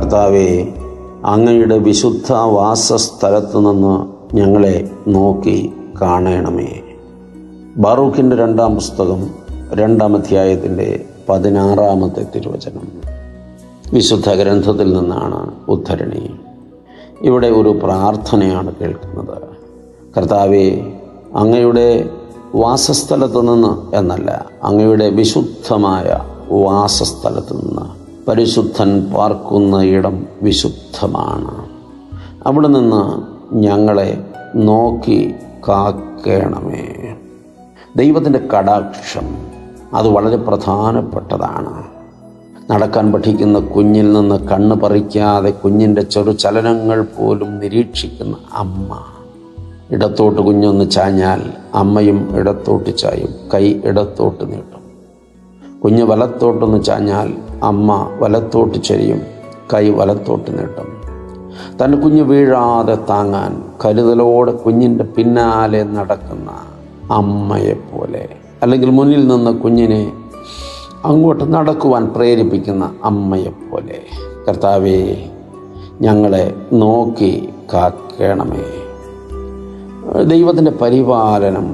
കർത്താവേ, അങ്ങയുടെ വിശുദ്ധ വാസസ്ഥലത്തു നിന്ന് ഞങ്ങളെ നോക്കി കാണണമേ. ബാറൂഖിൻ്റെ 2-ാം പുസ്തകം 2-ാം അധ്യായത്തിൻ്റെ 16-ാമത്തെ തിരുവചനം. വിശുദ്ധ ഗ്രന്ഥത്തിൽ നിന്നാണ് ഉദ്ധരണി. ഇവിടെ ഒരു പ്രാർത്ഥനയാണ് കേൾക്കുന്നത്. കർത്താവേ, അങ്ങയുടെ വാസസ്ഥലത്തു നിന്ന് എന്നല്ല, അങ്ങയുടെ വിശുദ്ധമായ വാസസ്ഥലത്തു നിന്ന്. പരിശുദ്ധൻ പാർക്കുന്ന ഇടം വിശുദ്ധമാണ്. അവിടെ നിന്ന് ഞങ്ങളെ നോക്കി കാക്കണമേ. ദൈവത്തിൻ്റെ കടാക്ഷം അത് വളരെ പ്രധാനപ്പെട്ടതാണ്. നടക്കാൻ പഠിക്കുന്ന കുഞ്ഞിൽ നിന്ന് കണ്ണ് പറിക്കാതെ കുഞ്ഞിൻ്റെ ചെറു ചലനങ്ങൾ പോലും നിരീക്ഷിക്കുന്ന അമ്മ. ഇടത്തോട്ട് കുഞ്ഞൊന്ന് ചാഞ്ഞാൽ അമ്മയും ഇടത്തോട്ട് ചായും, കൈ ഇടത്തോട്ട് നീട്ടും. കുഞ്ഞ് വലത്തോട്ടൊന്ന് ചാഞ്ഞാൽ അമ്മ വലത്തോട്ട് ചരിയും, കൈ വലത്തോട്ട് നീട്ടും. തൻ്റെ കുഞ്ഞ് വീഴാതെ താങ്ങാൻ കരുതലോടെ കുഞ്ഞിൻ്റെ പിന്നാലെ നടക്കുന്ന അമ്മയെപ്പോലെ, അല്ലെങ്കിൽ മുന്നിൽ നിന്ന് കുഞ്ഞിനെ അങ്ങോട്ട് നടക്കുവാൻ പ്രേരിപ്പിക്കുന്ന അമ്മയെപ്പോലെ കർത്താവേ, ഞങ്ങളെ നോക്കി കാക്കണമേ. ദൈവത്തിൻ്റെ പരിപാലനം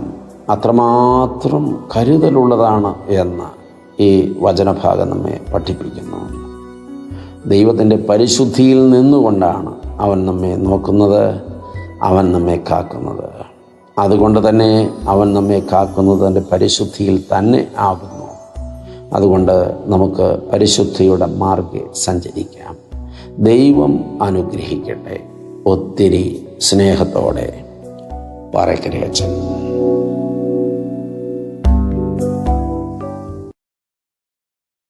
അത്രമാത്രം കരുതലുള്ളതാണ് എന്ന് ഈ വചനഭാഗം നമ്മെ പഠിപ്പിക്കുന്നു. ദൈവത്തിൻ്റെ പരിശുദ്ധിയിൽ നിന്നുകൊണ്ടാണ് അവൻ നമ്മെ നോക്കുന്നത്, അവൻ നമ്മെ കാക്കുന്നത്. അതുകൊണ്ട് തന്നെ അവൻ നമ്മെ കാക്കുന്നത് തൻ്റെ പരിശുദ്ധിയിൽ തന്നെ ആകുന്നു. അതുകൊണ്ട് നമുക്ക് പരിശുദ്ധിയുടെ മാർഗ്ഗേ സഞ്ചരിക്കാം. ദൈവം അനുഗ്രഹിക്കട്ടെ. ഒത്തിരി സ്നേഹത്തോടെ പാറയ്ക്കൽ അച്ഛൻ.